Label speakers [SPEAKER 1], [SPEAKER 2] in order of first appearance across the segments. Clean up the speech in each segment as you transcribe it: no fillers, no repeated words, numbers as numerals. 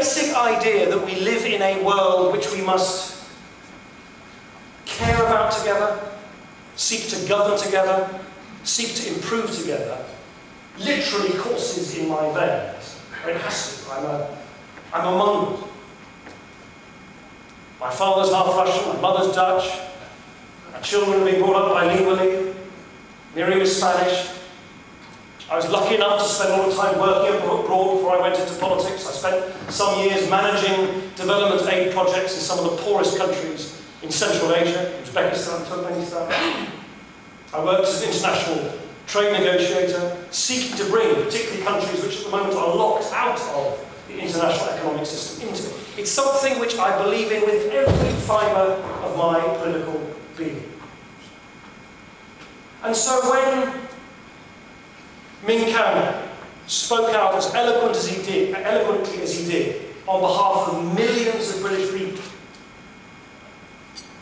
[SPEAKER 1] basic idea that we live in a world which we must care about together, seek to govern together, seek to improve together, literally courses in my veins. It has to. I'm a Mongol. My father's half Russian, my mother's Dutch. Our children have been brought up bilingually. Miriam is Spanish. I was lucky enough to spend a lot of time working abroad before I went into politics. I spent some years managing development aid projects in some of the poorest countries in Central Asia, Uzbekistan, Turkmenistan. I worked as an international trade negotiator, seeking to bring particularly countries which at the moment are locked out of the international economic system into it. It's something which I believe in with every fibre of my political being. And so when Min Caabu spoke out as eloquently as he did, on behalf of millions of British people,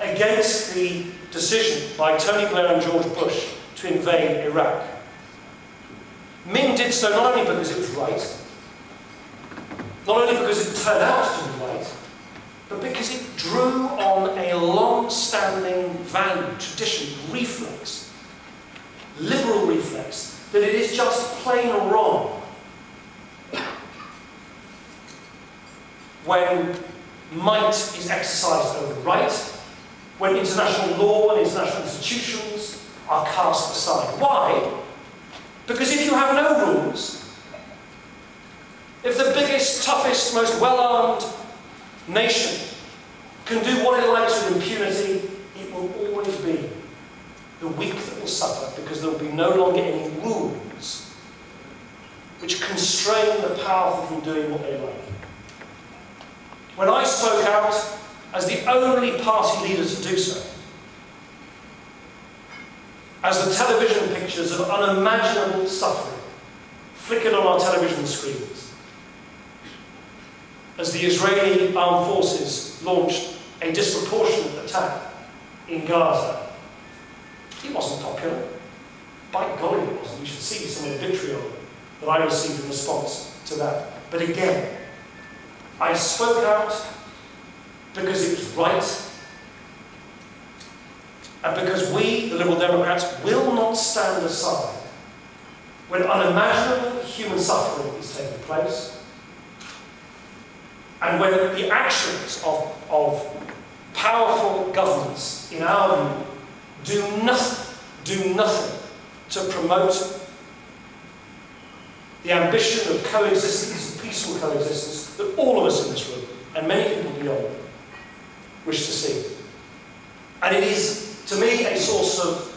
[SPEAKER 1] against the decision by Tony Blair and George Bush to invade Iraq, Min did so not only because it was right, not only because it turned out to be right, but because it drew on a long-standing value, tradition, reflex, liberal reflex, that it is just plain wrong when might is exercised over right, when international law and international institutions are cast aside. Why? Because if you have no rules, if the biggest, toughest, most well-armed nation can do what it likes with impunity, it will always be the weak that will suffer, because there will be no longer any rules which constrain the powerful from doing what they like. When I spoke out as the only party leader to do so, as the television pictures of unimaginable suffering flickered on our television screens, as the Israeli armed forces launched a disproportionate attack in Gaza, it wasn't popular. By golly, it wasn't. You should see some of the vitriol that I received in response to that. But again, I spoke out because it was right, and because we, the Liberal Democrats, will not stand aside when unimaginable human suffering is taking place, and when the actions of powerful governments, in our view, do nothing to promote the ambition of coexistence, peaceful coexistence, that all of us in this room, and many people beyond, wish to see. And it is, to me, a source of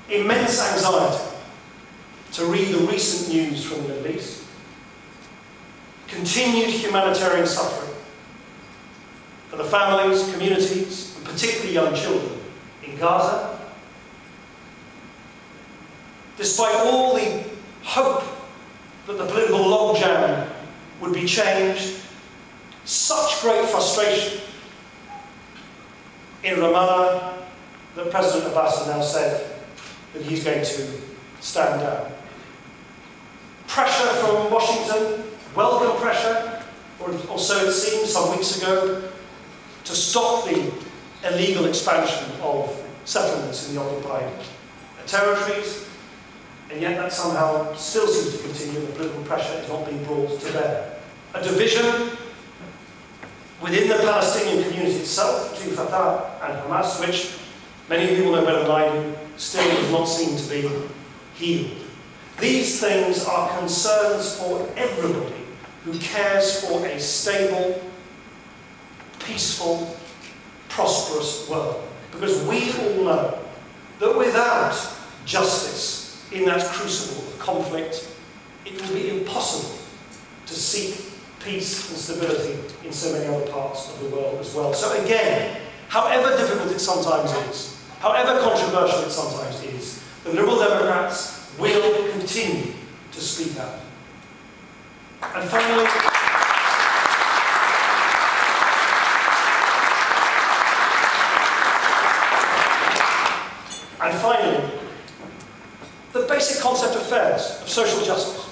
[SPEAKER 1] immense anxiety to read the recent news from the Middle East. Continued humanitarian suffering for the families, communities, and particularly young children in Gaza. Despite all the hope that the political logjam would be changed, such great frustration in Ramallah that President Abbas has now said that he's going to stand down. Pressure from Washington, welcome pressure, or so it seemed some weeks ago, to stop the illegal expansion of settlements in the occupied territories, and yet that somehow still seems to continue. The political pressure is not being brought to bear. A division within the Palestinian community itself, between Fatah and Hamas, which many people know better than I do, still does not seem to be healed. These things are concerns for everybody who cares for a stable, peaceful, prosperous world. Because we all know that without justice in that crucible of conflict, it will be impossible to seek peace and stability in so many other parts of the world as well. So again, however difficult it sometimes is, however controversial it sometimes is, the Liberal Democrats will continue to speak out. And finally, the basic concept of fairness, of social justice.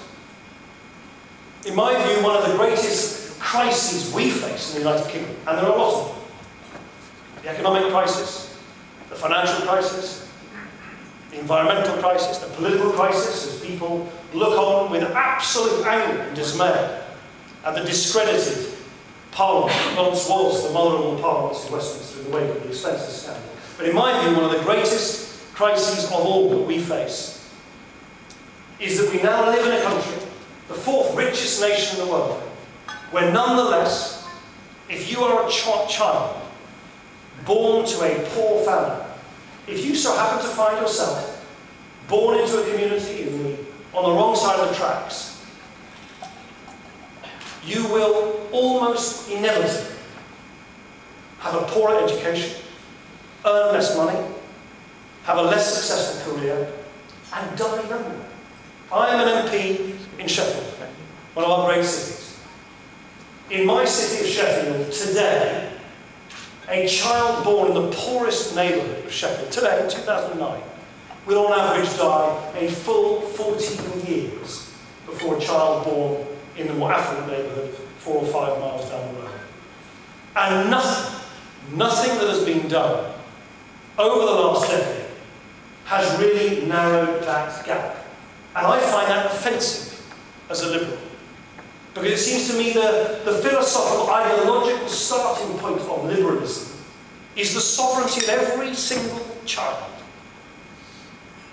[SPEAKER 1] In my view, one of the greatest crises we face in the United Kingdom, and there are a lot of them. The economic crisis, the financial crisis, the environmental crisis, the political crisis, as people look on with absolute anger and dismay at the discredited Parliament that once was the mother-in-law Parliament in Westminster in the wake of the expenses scandal. But in my view, one of the greatest crises of all that we face is that we now live in a country, the fourth richest nation in the world, where nonetheless, if you are a child born to a poor family, if you so happen to find yourself born into a community on the wrong side of the tracks, you will almost inevitably have a poorer education, earn less money, have a less successful career, and die younger. I am an MP in Sheffield, one of our great cities. In my city of Sheffield today, a child born in the poorest neighbourhood of Sheffield today, in 2009, will on average die a full 14 years before a child born in the more affluent neighbourhood 4 or 5 miles down the road. And nothing that has been done over the last decade has really narrowed that gap. And I find that offensive as a liberal. Because it seems to me the philosophical, ideological starting point of liberalism is the sovereignty of every single child.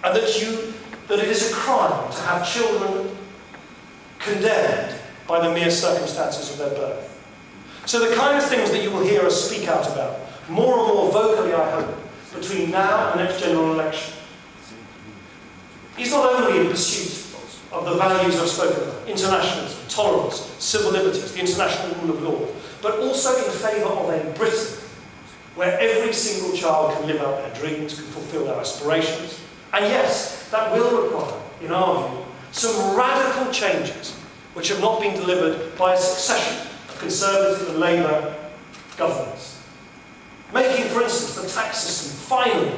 [SPEAKER 1] And that it is a crime to have children condemned by the mere circumstances of their birth. So the kind of things that you will hear us speak out about, more and more vocally, I hope, between now and the next general election, is not only in pursuit of the values I've spoken about, internationalism, tolerance, civil liberties, the international rule of law, but also in favour of a Britain where every single child can live out their dreams, can fulfil their aspirations. And yes, that will require, in our view, some radical changes which have not been delivered by a succession of Conservative and Labour governments. Making, for instance, the tax system finally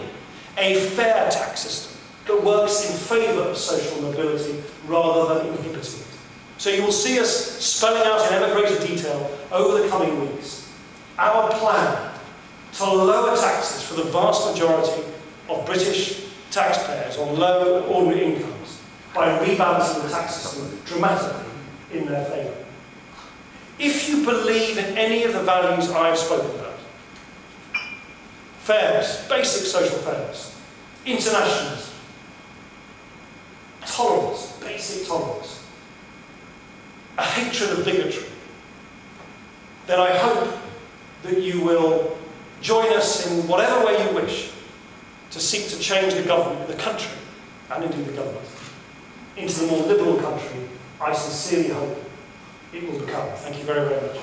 [SPEAKER 1] a fair tax system that works in favour of social mobility rather than inhibiting it. So you will see us spelling out in ever greater detail over the coming weeks our plan to lower taxes for the vast majority of British taxpayers on low and ordinary incomes by rebalancing the tax system dramatically in their favour. If you believe in any of the values I've spoken about, fairness, basic social fairness, internationalism, tolerance, basic tolerance, a hatred of bigotry, then I hope that you will join us in whatever way you wish to seek to change the government, the country, and indeed the government, into the more liberal country I sincerely hope it will become. Thank you very, very much.